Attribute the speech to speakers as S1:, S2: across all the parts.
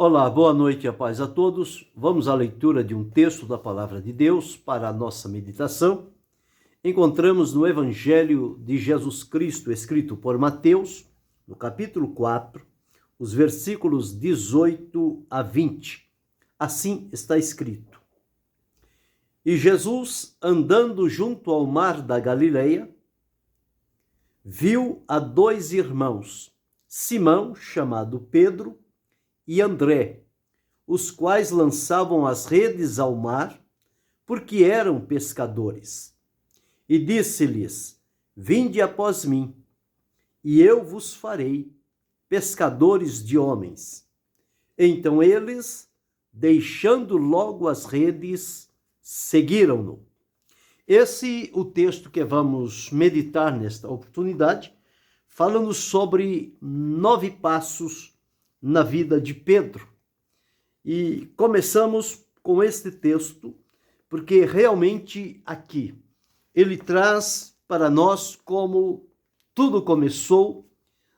S1: Olá, boa noite e a paz a todos. Vamos à leitura de um texto da Palavra de Deus para a nossa meditação. Encontramos no Evangelho de Jesus Cristo, escrito por Mateus, no capítulo 4, os versículos 18 a 20. Assim está escrito: E Jesus, andando junto ao mar da Galileia, viu a dois irmãos, Simão, chamado Pedro, e André, os quais lançavam as redes ao mar, porque eram pescadores. E disse-lhes: Vinde após mim, e eu vos farei pescadores de homens. Então eles, deixando logo as redes, seguiram-no. Esse é o texto que vamos meditar nesta oportunidade, falando sobre 9 passos na vida de Pedro. E começamos com este texto, porque realmente aqui ele traz para nós como tudo começou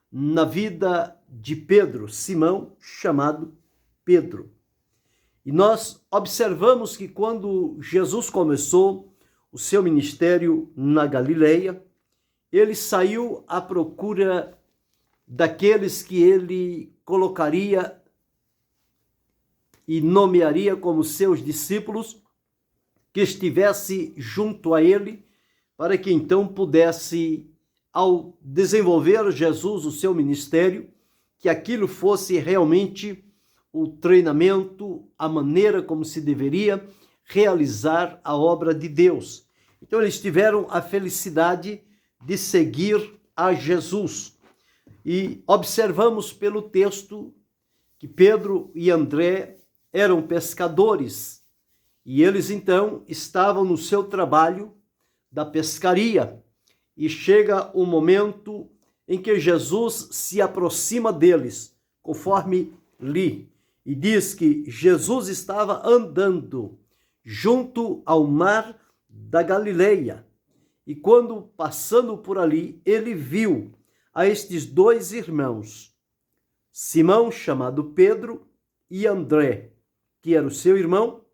S1: na vida de Pedro, Simão, chamado Pedro. E nós observamos que quando Jesus começou o seu ministério na Galileia, ele saiu à procura daqueles que ele colocaria e nomearia como seus discípulos, que estivesse junto a ele, para que então pudesse, ao desenvolver Jesus o seu ministério, que aquilo fosse realmente o treinamento, a maneira como se deveria realizar a obra de Deus. Então eles tiveram a felicidade de seguir a Jesus. E observamos pelo texto que Pedro e André eram pescadores, e eles então estavam no seu trabalho da pescaria, e chega o momento em que Jesus se aproxima deles, conforme li, e diz que Jesus estava andando junto ao mar da Galileia, e quando passando por ali, ele viu a estes dois irmãos, Simão, chamado Pedro, e André, que era o seu irmão,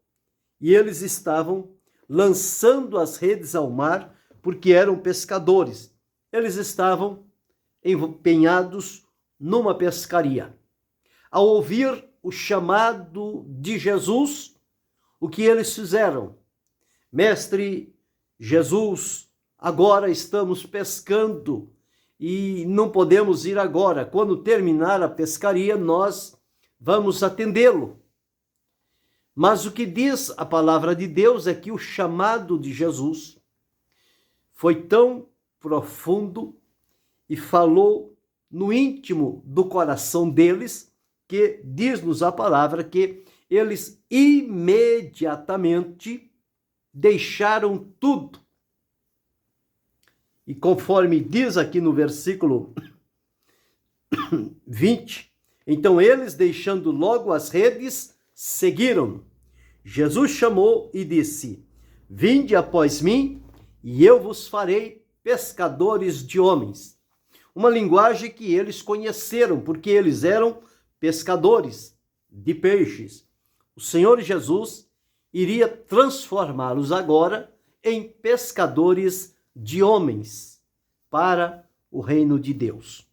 S1: e eles estavam lançando as redes ao mar, porque eram pescadores. Eles estavam empenhados numa pescaria. Ao ouvir o chamado de Jesus, o que eles fizeram? Mestre Jesus, agora estamos pescando e não podemos ir agora. Quando terminar a pescaria, nós vamos atendê-lo. Mas o que diz a palavra de Deus é que o chamado de Jesus foi tão profundo e falou no íntimo do coração deles, que diz-nos a palavra que eles imediatamente deixaram tudo. E conforme diz aqui no versículo 20, então eles, deixando logo as redes, seguiram. Jesus chamou e disse: Vinde após mim, e eu vos farei pescadores de homens. Uma linguagem que eles conheceram, porque eles eram pescadores de peixes. O Senhor Jesus iria transformá-los agora em pescadores de homens para o reino de Deus.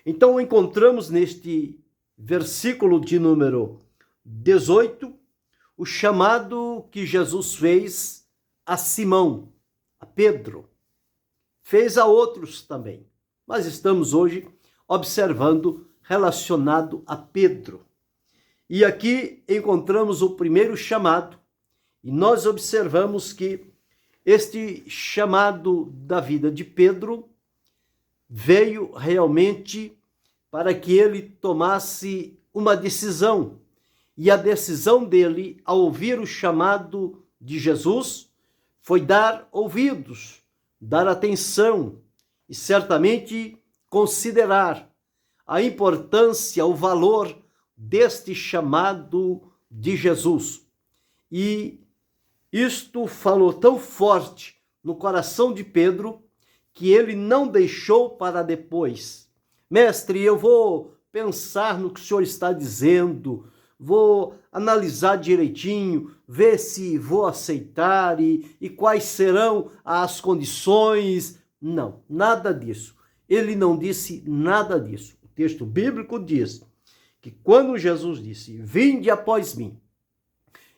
S1: Então encontramos neste versículo de número 18 o chamado que Jesus fez a Simão, a Pedro. Fez a outros também, mas estamos hoje observando relacionado a Pedro. E aqui encontramos o primeiro chamado, e nós observamos que este chamado da vida de Pedro veio realmente para que ele tomasse uma decisão. E a decisão dele, ao ouvir o chamado de Jesus, foi dar ouvidos, dar atenção e certamente considerar a importância, o valor deste chamado de Jesus. E isto falou tão forte no coração de Pedro que ele não deixou para depois. Mestre, eu vou pensar no que o senhor está dizendo, vou analisar direitinho, ver se vou aceitar e quais serão as condições. Não, nada disso. Ele não disse nada disso. O texto bíblico diz que quando Jesus disse, vinde após mim,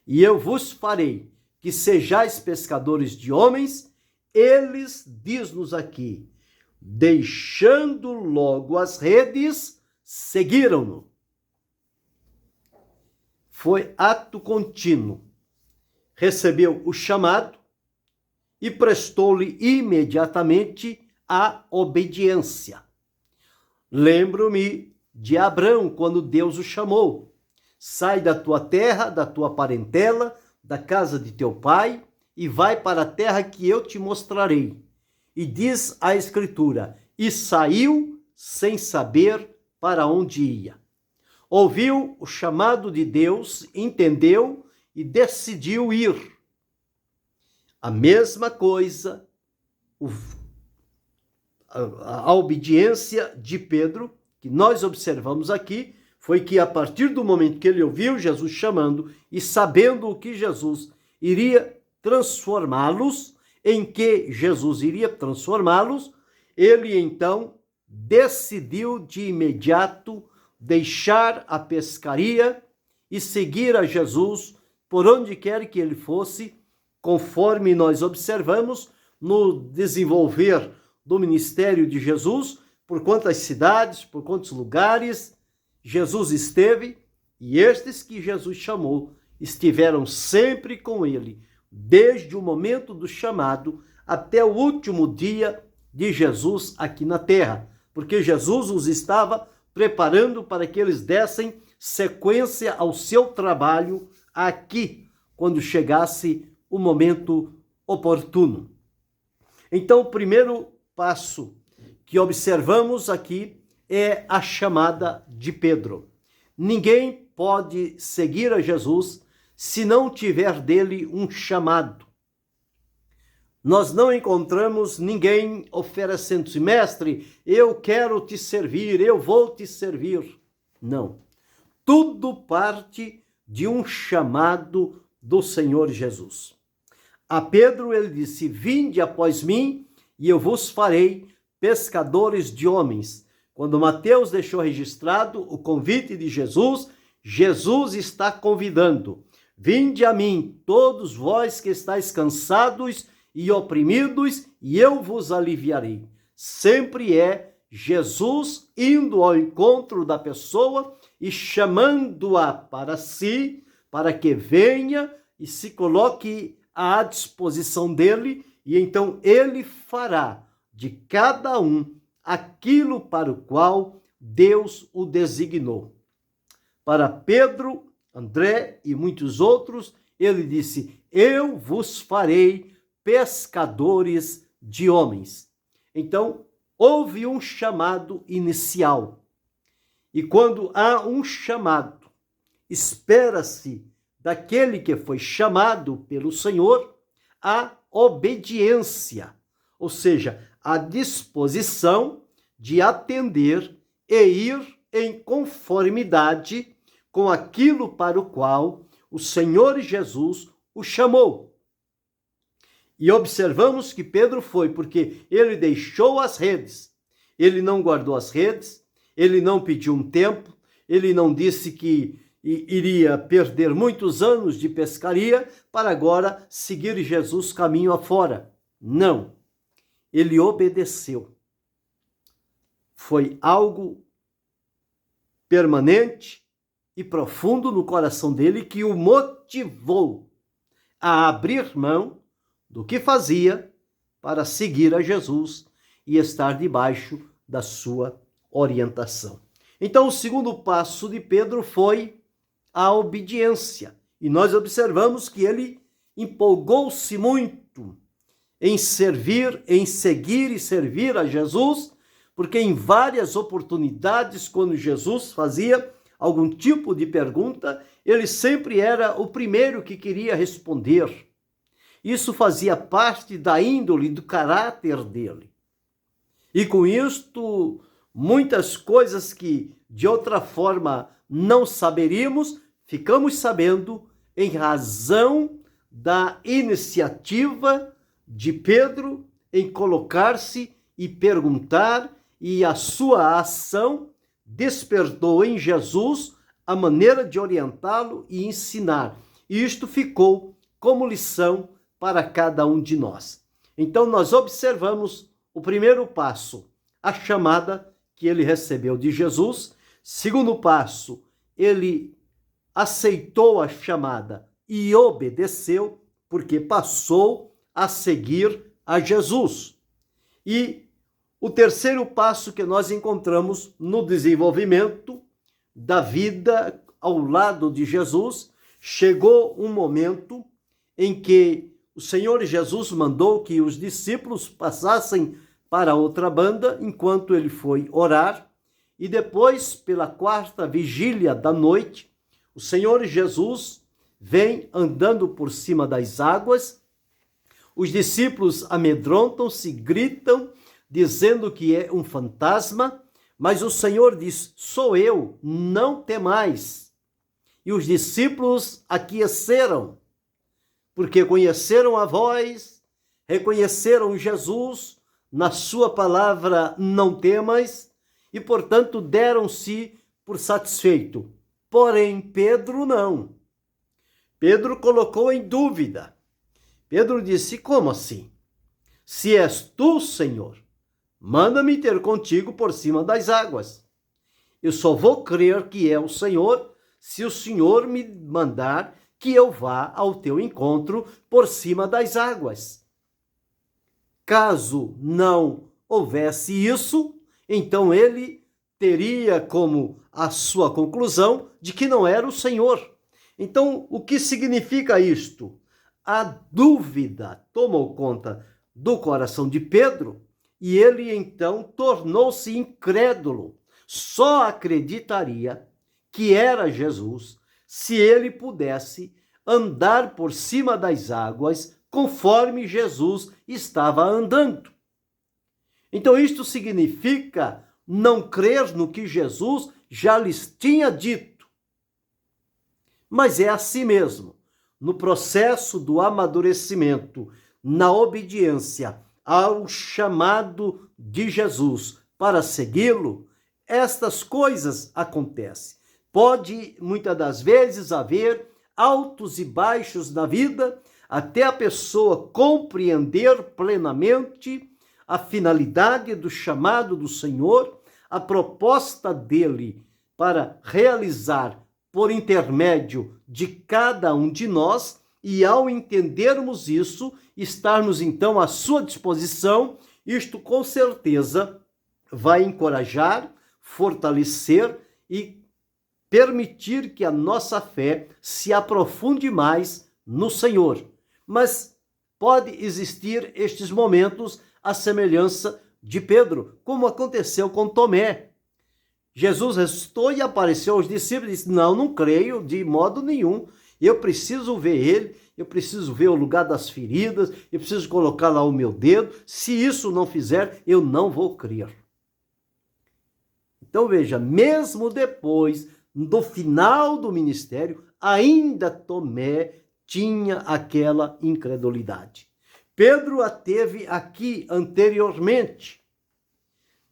S1: e eu vos farei que sejais pescadores de homens, eles, diz-nos aqui, deixando logo as redes, seguiram-no. Foi ato contínuo. Recebeu o chamado e prestou-lhe imediatamente a obediência. Lembro-me de Abraão, quando Deus o chamou. Sai da tua terra, da tua parentela, da casa de teu pai, e vai para a terra que eu te mostrarei. E diz a Escritura, e saiu sem saber para onde ia. Ouviu o chamado de Deus, entendeu e decidiu ir. A mesma coisa, a obediência de Pedro, que nós observamos aqui, foi que a partir do momento que ele ouviu Jesus chamando e sabendo o que Jesus iria transformá-los, em que Jesus iria transformá-los, ele então decidiu de imediato deixar a pescaria e seguir a Jesus por onde quer que ele fosse, conforme nós observamos no desenvolver do ministério de Jesus, por quantas cidades, por quantos lugares Jesus esteve, e estes que Jesus chamou estiveram sempre com ele, desde o momento do chamado até o último dia de Jesus aqui na terra, porque Jesus os estava preparando para que eles dessem sequência ao seu trabalho aqui, quando chegasse o momento oportuno. Então, o primeiro passo que observamos aqui é a chamada de Pedro. Ninguém pode seguir a Jesus se não tiver dele um chamado. Nós não encontramos ninguém oferecendo-se, mestre, eu quero te servir, eu vou te servir. Não. Tudo parte de um chamado do Senhor Jesus. A Pedro ele disse, vinde após mim e eu vos farei pescadores de homens. Quando Mateus deixou registrado o convite de Jesus, Jesus está convidando, vinde a mim, todos vós que estáis cansados e oprimidos, e eu vos aliviarei. Sempre é Jesus indo ao encontro da pessoa e chamando-a para si, para que venha e se coloque à disposição dele, e então ele fará de cada um aquilo para o qual Deus o designou. Para Pedro, André e muitos outros, ele disse, eu vos farei pescadores de homens. Então, houve um chamado inicial. E quando há um chamado, espera-se daquele que foi chamado pelo Senhor a obediência, ou seja, a disposição de atender e ir em conformidade com aquilo para o qual o Senhor Jesus o chamou. E observamos que Pedro foi, porque ele deixou as redes, ele não guardou as redes, ele não pediu um tempo, ele não disse que iria perder muitos anos de pescaria para agora seguir Jesus caminho afora. Não, ele obedeceu. Foi algo permanente e profundo no coração dele que o motivou a abrir mão do que fazia para seguir a Jesus e estar debaixo da sua orientação. Então, o segundo passo de Pedro foi a obediência. E nós observamos que ele empolgou-se muito em servir, em seguir e servir a Jesus, porque em várias oportunidades, quando Jesus fazia algum tipo de pergunta, ele sempre era o primeiro que queria responder. Isso fazia parte da índole, do caráter dele. E com isto, muitas coisas que de outra forma não saberíamos, ficamos sabendo em razão da iniciativa de Pedro em colocar-se e perguntar, e a sua ação despertou em Jesus a maneira de orientá-lo e ensinar. E isto ficou como lição para cada um de nós. Então nós observamos o primeiro passo, a chamada que ele recebeu de Jesus. Segundo passo, ele aceitou a chamada e obedeceu, porque passou a seguir a Jesus. E o terceiro passo que nós encontramos no desenvolvimento da vida ao lado de Jesus, chegou um momento em que o Senhor Jesus mandou que os discípulos passassem para outra banda enquanto ele foi orar, e depois, pela quarta vigília da noite, o Senhor Jesus vem andando por cima das águas. Os discípulos amedrontam-se, gritam, dizendo que é um fantasma, mas o Senhor diz: sou eu, não temais. E os discípulos aqueceram, porque conheceram a voz, reconheceram Jesus na sua palavra, não temas, e portanto deram-se por satisfeito. Porém, Pedro não. Pedro colocou em dúvida. Pedro disse: como assim? Se és tu, Senhor, manda-me ter contigo por cima das águas. Eu só vou crer que é o Senhor se o Senhor me mandar que eu vá ao teu encontro por cima das águas. Caso não houvesse isso, então ele teria como a sua conclusão de que não era o Senhor. Então, o que significa isto? A dúvida tomou conta do coração de Pedro e ele então tornou-se incrédulo. Só acreditaria que era Jesus se ele pudesse andar por cima das águas conforme Jesus estava andando. Então, isto significa não crer no que Jesus já lhes tinha dito. Mas é assim mesmo. No processo do amadurecimento, na obediência ao chamado de Jesus para segui-lo, estas coisas acontecem. Pode, muitas das vezes, haver altos e baixos na vida, até a pessoa compreender plenamente a finalidade do chamado do Senhor, a proposta dele para realizar por intermédio de cada um de nós, e ao entendermos isso, estarmos então à sua disposição. Isto com certeza vai encorajar, fortalecer e permitir que a nossa fé se aprofunde mais no Senhor. Mas pode existir estes momentos à semelhança de Pedro, como aconteceu com Tomé. Jesus ressuscitou e apareceu aos discípulos e disse: não creio de modo nenhum. Eu preciso ver ele, eu preciso ver o lugar das feridas, eu preciso colocar lá o meu dedo. Se isso não fizer, eu não vou crer. Então veja, mesmo depois do final do ministério, ainda Tomé tinha aquela incredulidade. Pedro a teve aqui anteriormente.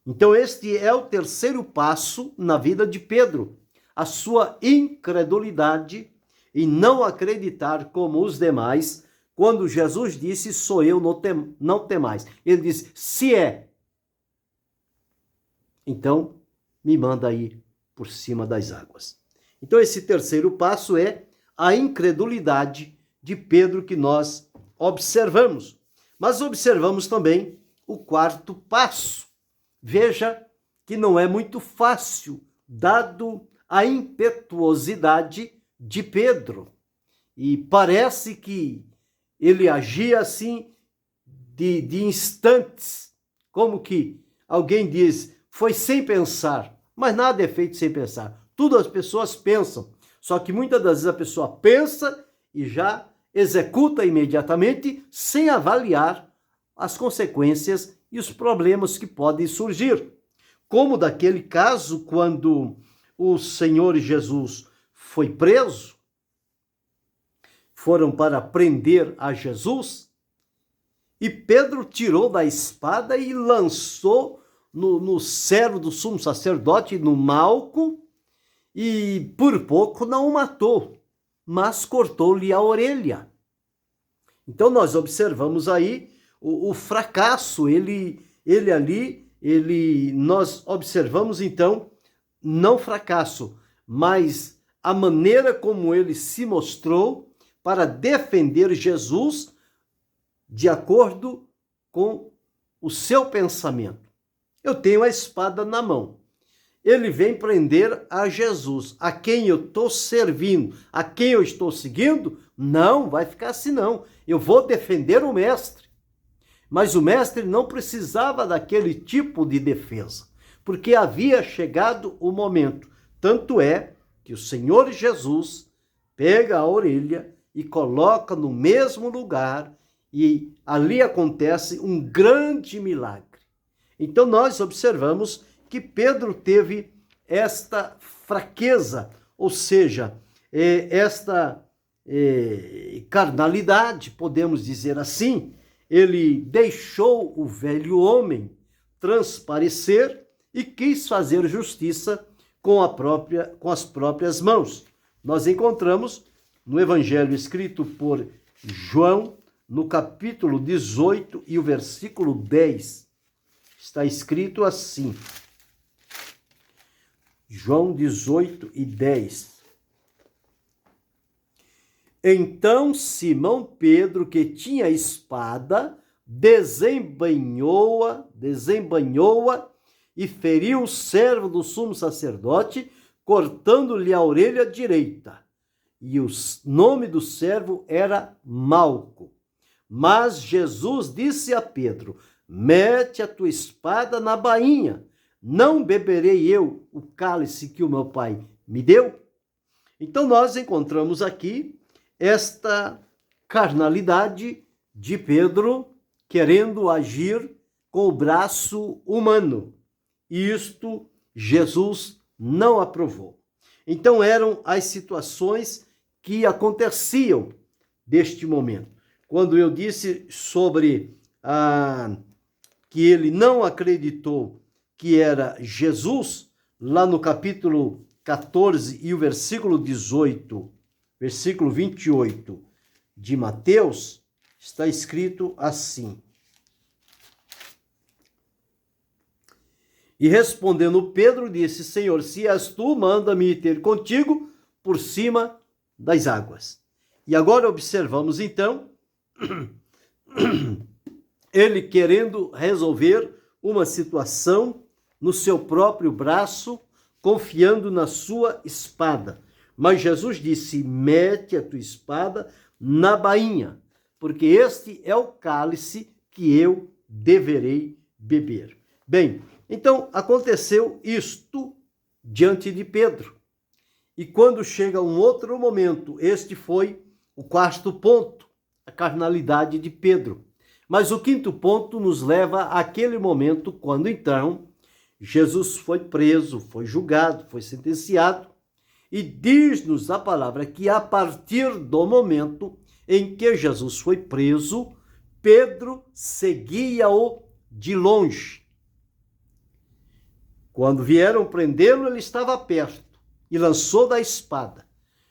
S1: Então este é o terceiro passo na vida de Pedro, a sua incredulidade e não acreditar como os demais, quando Jesus disse: sou eu, não temais. Ele disse: se é, então me manda ir por cima das águas. Então esse terceiro passo é a incredulidade de Pedro que nós observamos. Mas observamos também o quarto passo. Veja que não é muito fácil, dado a impetuosidade de Pedro. E parece que ele agia assim de instantes, como que alguém diz, foi sem pensar. Mas nada é feito sem pensar. Tudo as pessoas pensam. Só que muitas das vezes a pessoa pensa e já executa imediatamente, sem avaliar as consequências e os problemas que podem surgir. Como daquele caso quando o Senhor Jesus foi preso, foram para prender a Jesus, e Pedro tirou da espada e lançou no servo do sumo sacerdote, no Malco, e por pouco não o matou, mas cortou-lhe a orelha. Então nós observamos aí o fracasso, nós observamos então, não fracasso, mas a maneira como ele se mostrou para defender Jesus de acordo com o seu pensamento. Eu tenho a espada na mão. Ele vem prender a Jesus, a quem eu estou servindo, a quem eu estou seguindo. Não, vai ficar assim não. Eu vou defender o mestre. Mas o mestre não precisava daquele tipo de defesa, porque havia chegado o momento. Tanto é que o Senhor Jesus pega a orelha e coloca no mesmo lugar, e ali acontece um grande milagre. Então nós observamos que Pedro teve esta fraqueza, ou seja, esta carnalidade, podemos dizer assim. Ele deixou o velho homem transparecer e quis fazer justiça com as próprias mãos. Nós encontramos no Evangelho escrito por João, no capítulo 18 e o versículo 10. Está escrito assim. João 18 e 10. Então Simão Pedro, que tinha espada, desembainhou-a e feriu o servo do sumo sacerdote, cortando-lhe a orelha direita. E o nome do servo era Malco. Mas Jesus disse a Pedro: mete a tua espada na bainha. Não beberei eu o cálice que o meu pai me deu? Então nós encontramos aqui esta carnalidade de Pedro querendo agir com o braço humano. E isto Jesus não aprovou. Então eram as situações que aconteciam deste momento. Quando eu disse sobre que ele não acreditou que era Jesus, lá no capítulo 14 e o versículo 18, versículo 28 de Mateus, está escrito assim. E respondendo Pedro, disse: Senhor, se és tu, manda-me ir ter contigo por cima das águas. E agora observamos então ele querendo resolver uma situação no seu próprio braço, confiando na sua espada. Mas Jesus disse: mete a tua espada na bainha, porque este é o cálice que eu deverei beber. Bem, então aconteceu isto diante de Pedro. E quando chega um outro momento, este foi o quarto ponto, a carnalidade de Pedro. Mas o quinto ponto nos leva àquele momento quando então Jesus foi preso, foi julgado, foi sentenciado, e diz-nos a palavra que a partir do momento em que Jesus foi preso, Pedro seguia-o de longe. Quando vieram prendê-lo, ele estava perto e lançou da espada.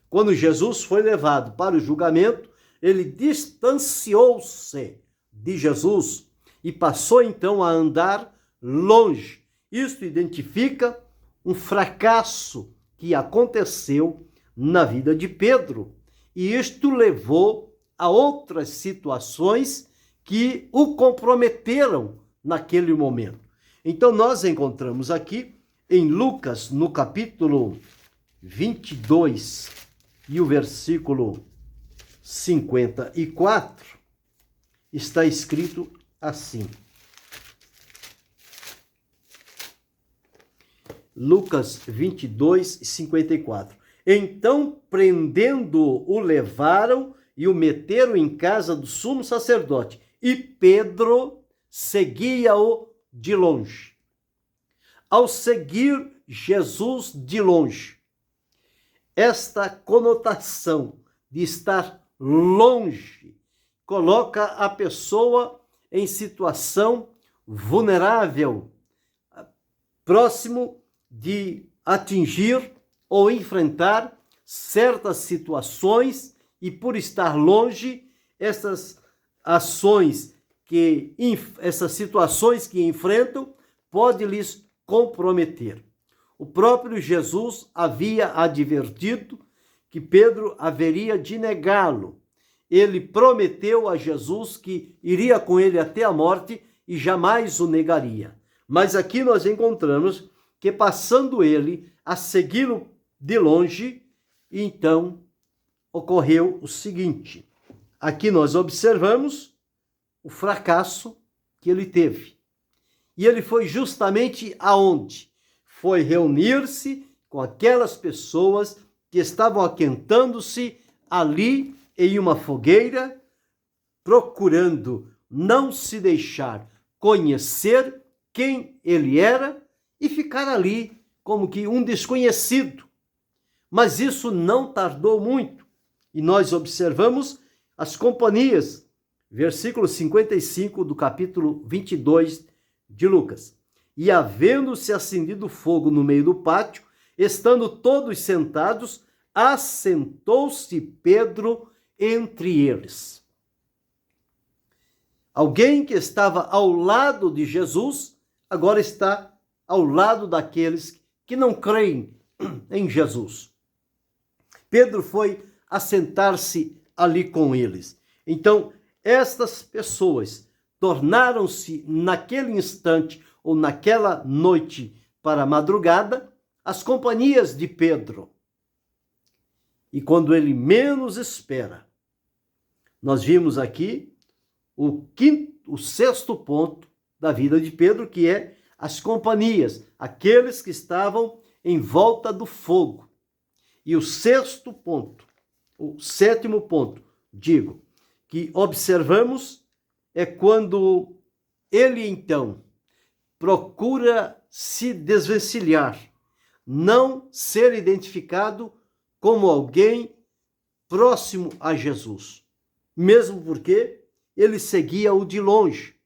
S1: Quando Jesus foi levado para o julgamento, ele distanciou-se de Jesus e passou então a andar longe. Isto identifica um fracasso que aconteceu na vida de Pedro, e isto levou a outras situações que o comprometeram naquele momento. Então nós encontramos aqui em Lucas, no capítulo 22 e o versículo 54, está escrito assim. Lucas 22, 54. Então, prendendo-o, levaram e o meteram em casa do sumo sacerdote. E Pedro seguia-o de longe. Ao seguir Jesus de longe, esta conotação de estar longe coloca a pessoa em situação vulnerável, próximo de atingir ou enfrentar certas situações, e por estar longe, essas situações que enfrentam pode lhes comprometer. O próprio Jesus havia advertido que Pedro haveria de negá-lo. Ele prometeu a Jesus que iria com ele até a morte e jamais o negaria. Mas aqui nós encontramos que, passando ele a segui-lo de longe, então ocorreu o seguinte. Aqui nós observamos o fracasso que ele teve. E ele foi justamente aonde? Foi reunir-se com aquelas pessoas que estavam aquentando-se ali em uma fogueira, procurando não se deixar conhecer quem ele era e ficar ali como que um desconhecido. Mas isso não tardou muito. E nós observamos as companhias, versículo 55 do capítulo 22 de Lucas. E havendo-se acendido fogo no meio do pátio, estando todos sentados, assentou-se Pedro entre eles. Alguém que estava ao lado de Jesus, agora está ao lado daqueles que não creem em Jesus. Pedro foi assentar-se ali com eles. Então, estas pessoas tornaram-se naquele instante ou naquela noite para a madrugada as companhias de Pedro. E quando ele menos espera, nós vimos aqui o sexto ponto da vida de Pedro, que é as companhias, aqueles que estavam em volta do fogo. E o sétimo ponto, que observamos é quando ele então procura se desvencilhar, não ser identificado como alguém próximo a Jesus, mesmo porque ele seguia-o de longe.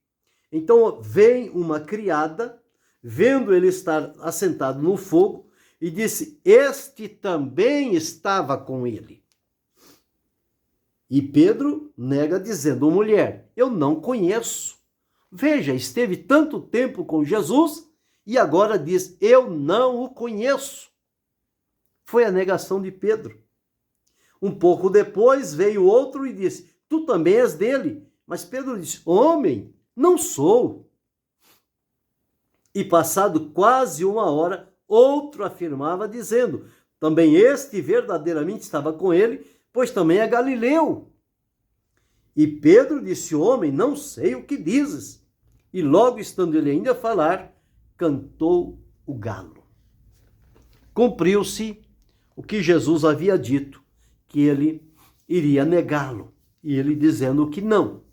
S1: Então vem uma criada, vendo ele estar assentado no fogo, e disse: este também estava com ele. E Pedro nega dizendo: mulher, eu não conheço. Veja, esteve tanto tempo com Jesus e agora diz: eu não o conheço. Foi a negação de Pedro. Um pouco depois veio outro e disse: tu também és dele. Mas Pedro disse: homem, não sou. E passado quase uma hora, outro afirmava dizendo: também este verdadeiramente estava com ele, pois também é galileu. E Pedro disse: homem, não sei o que dizes. E logo estando ele ainda a falar, cantou o galo. Cumpriu-se o que Jesus havia dito, que ele iria negá-lo, e ele dizendo que não.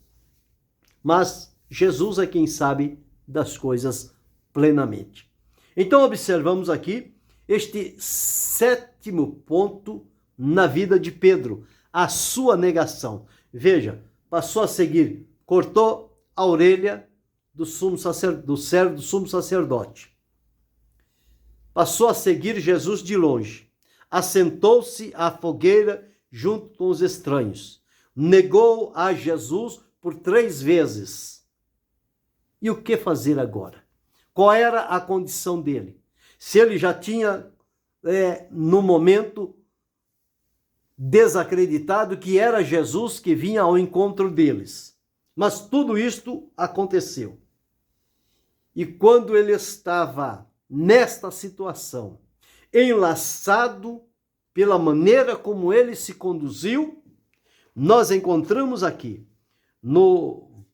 S1: Mas Jesus é quem sabe das coisas plenamente. Então observamos aqui este sétimo ponto na vida de Pedro, a sua negação. Veja, passou a seguir, cortou a orelha do servo do sumo sacerdote. Passou a seguir Jesus de longe. Assentou-se à fogueira junto com os estranhos. Negou a Jesus por 3 vezes. E o que fazer agora? Qual era a condição dele? Se ele já tinha, no momento, desacreditado que era Jesus que vinha ao encontro deles. Mas tudo isto aconteceu. E quando ele estava nesta situação, enlaçado pela maneira como ele se conduziu, nós encontramos aqui no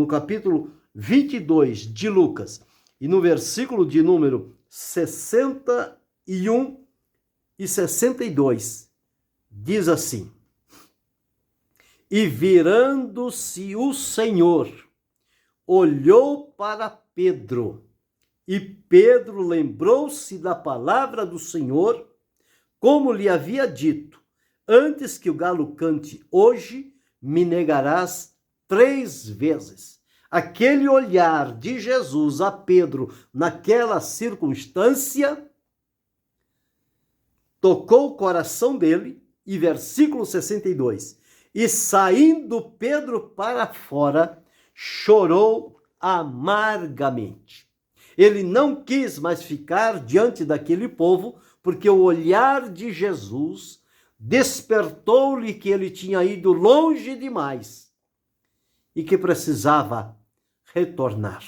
S1: capítulo 22 de Lucas e no versículo de número 61 e 62, diz assim: e virando-se o Senhor, olhou para Pedro, e Pedro lembrou-se da palavra do Senhor, como lhe havia dito: antes que o galo cante hoje, me negarás 3 vezes. Aquele olhar de Jesus a Pedro naquela circunstância tocou o coração dele, e versículo 62, e saindo Pedro para fora, chorou amargamente. Ele não quis mais ficar diante daquele povo, porque o olhar de Jesus despertou-lhe que ele tinha ido longe demais e que precisava retornar.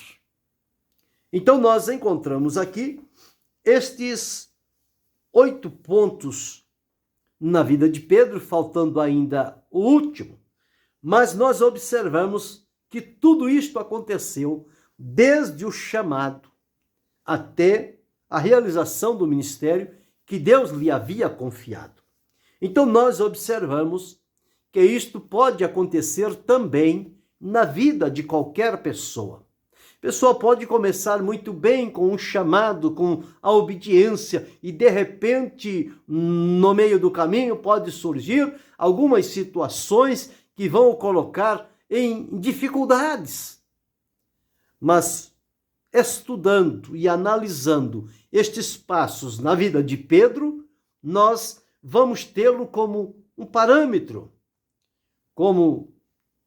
S1: Então nós encontramos aqui estes 8 pontos na vida de Pedro, faltando ainda o último, mas nós observamos que tudo isto aconteceu desde o chamado até a realização do ministério que Deus lhe havia confiado. Então nós observamos que isto pode acontecer também na vida de qualquer pessoa. A pessoa pode começar muito bem com um chamado, com a obediência, e de repente, no meio do caminho, pode surgir algumas situações que vão o colocar em dificuldades. Mas estudando e analisando estes passos na vida de Pedro, nós vamos tê-lo como um parâmetro, como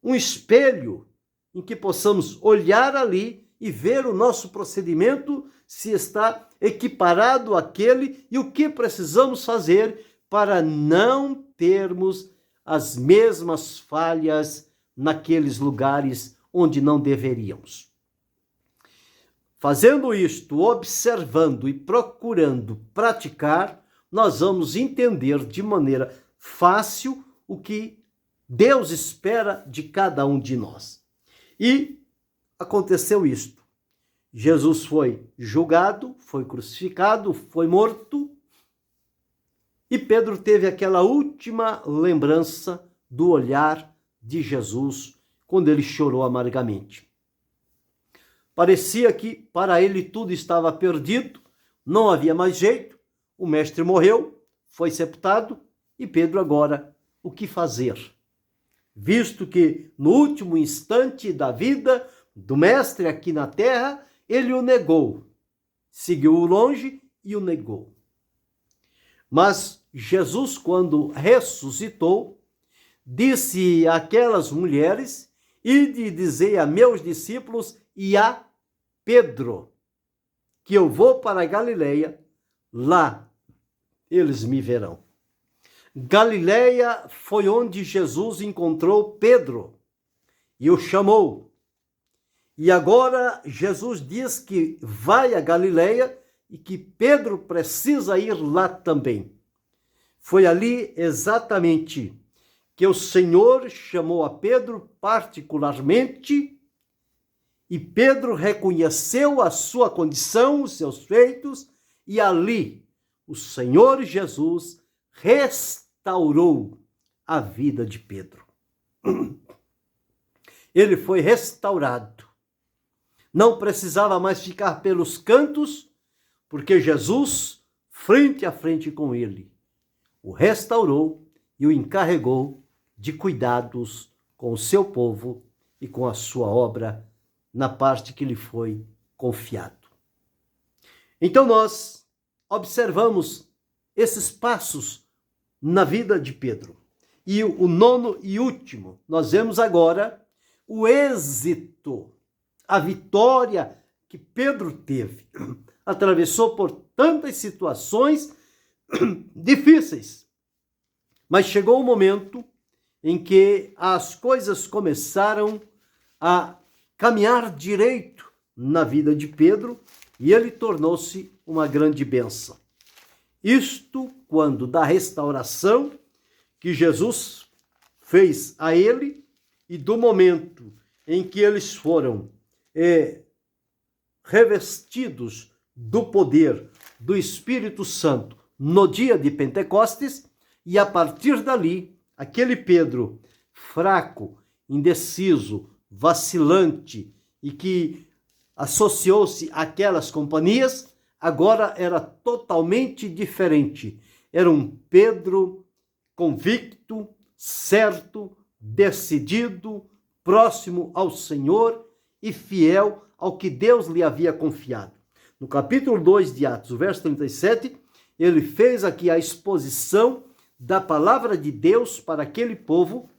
S1: um espelho em que possamos olhar ali e ver o nosso procedimento, se está equiparado àquele e o que precisamos fazer para não termos as mesmas falhas naqueles lugares onde não deveríamos. Fazendo isto, observando e procurando praticar, nós vamos entender de maneira fácil o que Deus espera de cada um de nós. E aconteceu isto. Jesus foi julgado, foi crucificado, foi morto, e Pedro teve aquela última lembrança do olhar de Jesus quando ele chorou amargamente. Parecia que para ele tudo estava perdido, não havia mais jeito, o mestre morreu, foi sepultado, e Pedro agora, o que fazer? Visto que no último instante da vida do mestre aqui na terra, ele o negou, seguiu-o longe e o negou. Mas Jesus, quando ressuscitou, disse àquelas mulheres: ide dizer a meus discípulos e a Pedro que eu vou para a Galileia, lá eles me verão. Galileia foi onde Jesus encontrou Pedro e o chamou. E agora Jesus diz que vai a Galileia e que Pedro precisa ir lá também. Foi ali exatamente que o Senhor chamou a Pedro particularmente, e Pedro reconheceu a sua condição, os seus feitos, e ali o Senhor Jesus restaurou a vida de Pedro. Ele foi restaurado. Não precisava mais ficar pelos cantos, porque Jesus, frente a frente com ele, o restaurou e o encarregou de cuidados com o seu povo e com a sua obra na parte que lhe foi confiado. Então nós observamos esses passos na vida de Pedro. E o 9º e último, nós vemos agora o êxito, a vitória que Pedro teve. Atravessou por tantas situações difíceis, mas chegou o momento em que as coisas começaram a caminhar direito na vida de Pedro e ele tornou-se uma grande bênção. Isto quando da restauração que Jesus fez a ele e do momento em que eles foram revestidos do poder do Espírito Santo no dia de Pentecostes, e a partir dali, aquele Pedro fraco, indeciso, vacilante e que associou-se àquelas companhias, agora era totalmente diferente. era um Pedro convicto, certo, decidido, próximo ao Senhor e fiel ao que Deus lhe havia confiado. No capítulo 2 de Atos, o verso 37, ele fez aqui a exposição da palavra de Deus para aquele povo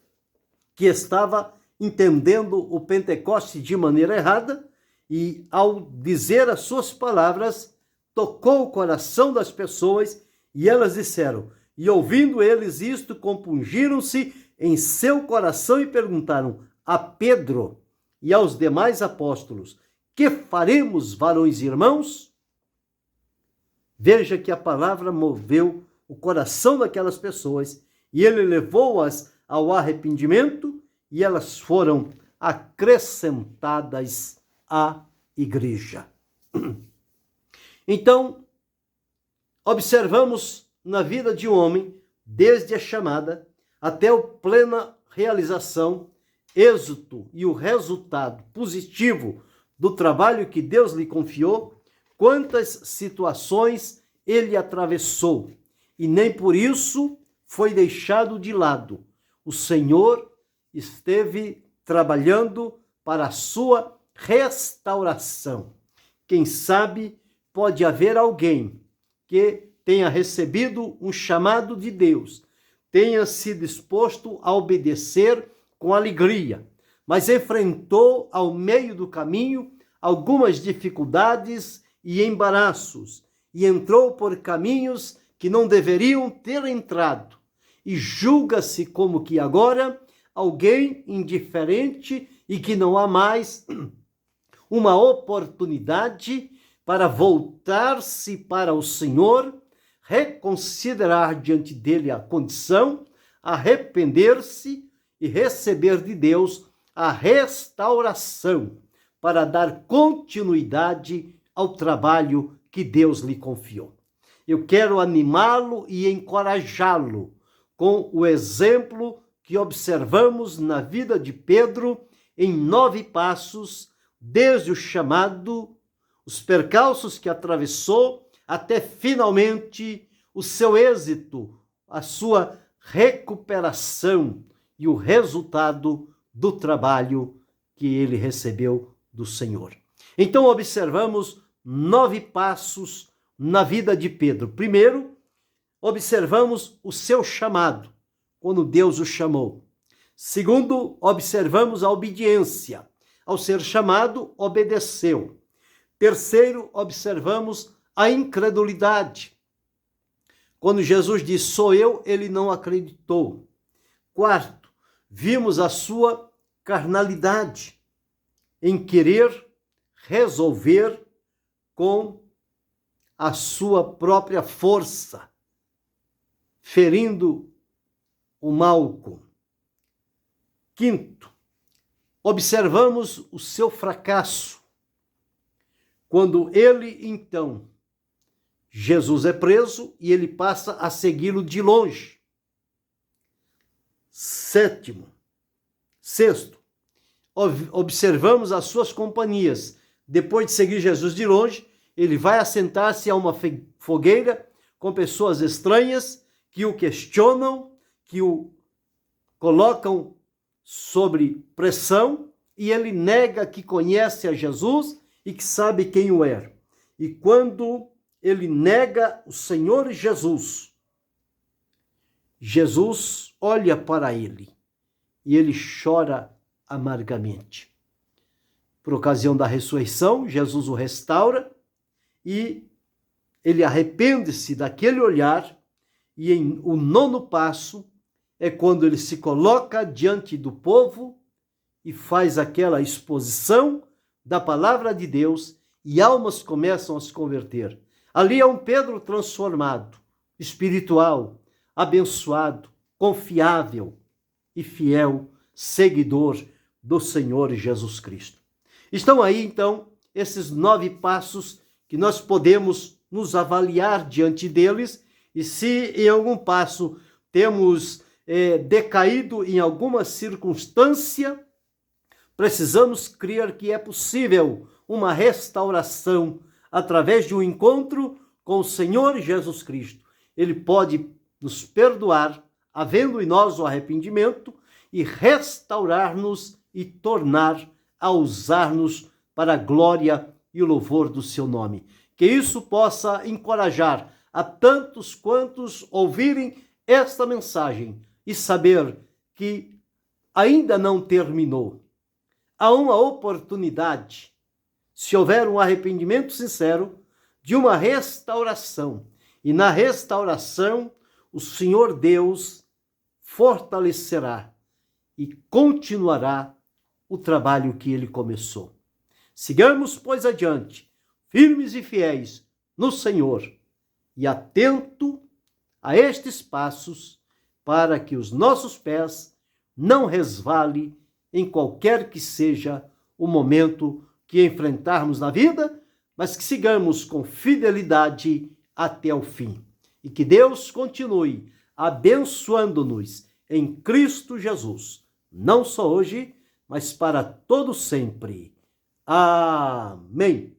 S1: que estava entendendo o Pentecoste de maneira errada e, ao dizer as suas palavras, tocou o coração das pessoas e elas disseram, e ouvindo eles isto, compungiram-se em seu coração e perguntaram a Pedro e aos demais apóstolos, que faremos, varões e irmãos? Veja que a palavra moveu o coração daquelas pessoas e ele levou-as ao arrependimento e elas foram acrescentadas à igreja. Então, observamos na vida de um homem, desde a chamada até a plena realização, êxito e o resultado positivo do trabalho que Deus lhe confiou, quantas situações ele atravessou e nem por isso foi deixado de lado. O Senhor esteve trabalhando para a sua restauração. Quem sabe pode haver alguém que tenha recebido um chamado de Deus, tenha se disposto a obedecer com alegria, mas enfrentou ao meio do caminho algumas dificuldades e embaraços e entrou por caminhos que não deveriam ter entrado e julga-se como que agora alguém indiferente e que não há mais uma oportunidade para voltar-se para o Senhor, reconsiderar diante dele a condição, arrepender-se e receber de Deus a restauração para dar continuidade ao trabalho que Deus lhe confiou. Eu quero animá-lo e encorajá-lo com o exemplo que observamos na vida de Pedro em 9 passos, desde o chamado, os percalços que atravessou, até finalmente o seu êxito, a sua recuperação e o resultado do trabalho que ele recebeu do Senhor. Então observamos 9 passos na vida de Pedro. Primeiro, observamos o seu chamado, quando Deus o chamou. Segundo, observamos a obediência. Ao ser chamado, obedeceu. Terceiro, observamos a incredulidade. Quando Jesus disse, sou eu, ele não acreditou. Quarto, vimos a sua carnalidade em querer resolver com a sua própria força, ferindo o Malco. Quinto, observamos o seu fracasso. Quando ele, então, Jesus é preso e ele passa a segui-lo de longe. Sexto, observamos as suas companhias. Depois de seguir Jesus de longe, ele vai assentar-se a uma fogueira com pessoas estranhas que o questionam, que o colocam sobre pressão, e ele nega que conhece a Jesus e que sabe quem o é. E quando ele nega o Senhor Jesus, Jesus olha para ele e ele chora amargamente. Por ocasião da ressurreição, Jesus o restaura e ele arrepende-se daquele olhar, e em o 9º passo é quando ele se coloca diante do povo e faz aquela exposição da palavra de Deus e almas começam a se converter. Ali é um Pedro transformado, espiritual, abençoado, confiável e fiel seguidor do Senhor Jesus Cristo. Estão aí, então, esses 9 passos que nós podemos nos avaliar diante deles, e se em algum passo temos decaído em alguma circunstância, precisamos crer que é possível uma restauração através de um encontro com o Senhor Jesus Cristo. Ele pode nos perdoar, havendo em nós o arrependimento, e restaurar-nos e tornar a usar-nos para a glória e o louvor do seu nome. Que isso possa encorajar a tantos quantos ouvirem esta mensagem e saber que ainda não terminou. Há uma oportunidade, se houver um arrependimento sincero, de uma restauração. E na restauração, o Senhor Deus fortalecerá e continuará o trabalho que ele começou. Sigamos, pois, adiante, firmes e fiéis no Senhor e atento a estes passos para que os nossos pés não resvalem em qualquer que seja o momento que enfrentarmos na vida, mas que sigamos com fidelidade até o fim. E que Deus continue abençoando-nos em Cristo Jesus, não só hoje, mas para todo sempre. Amém.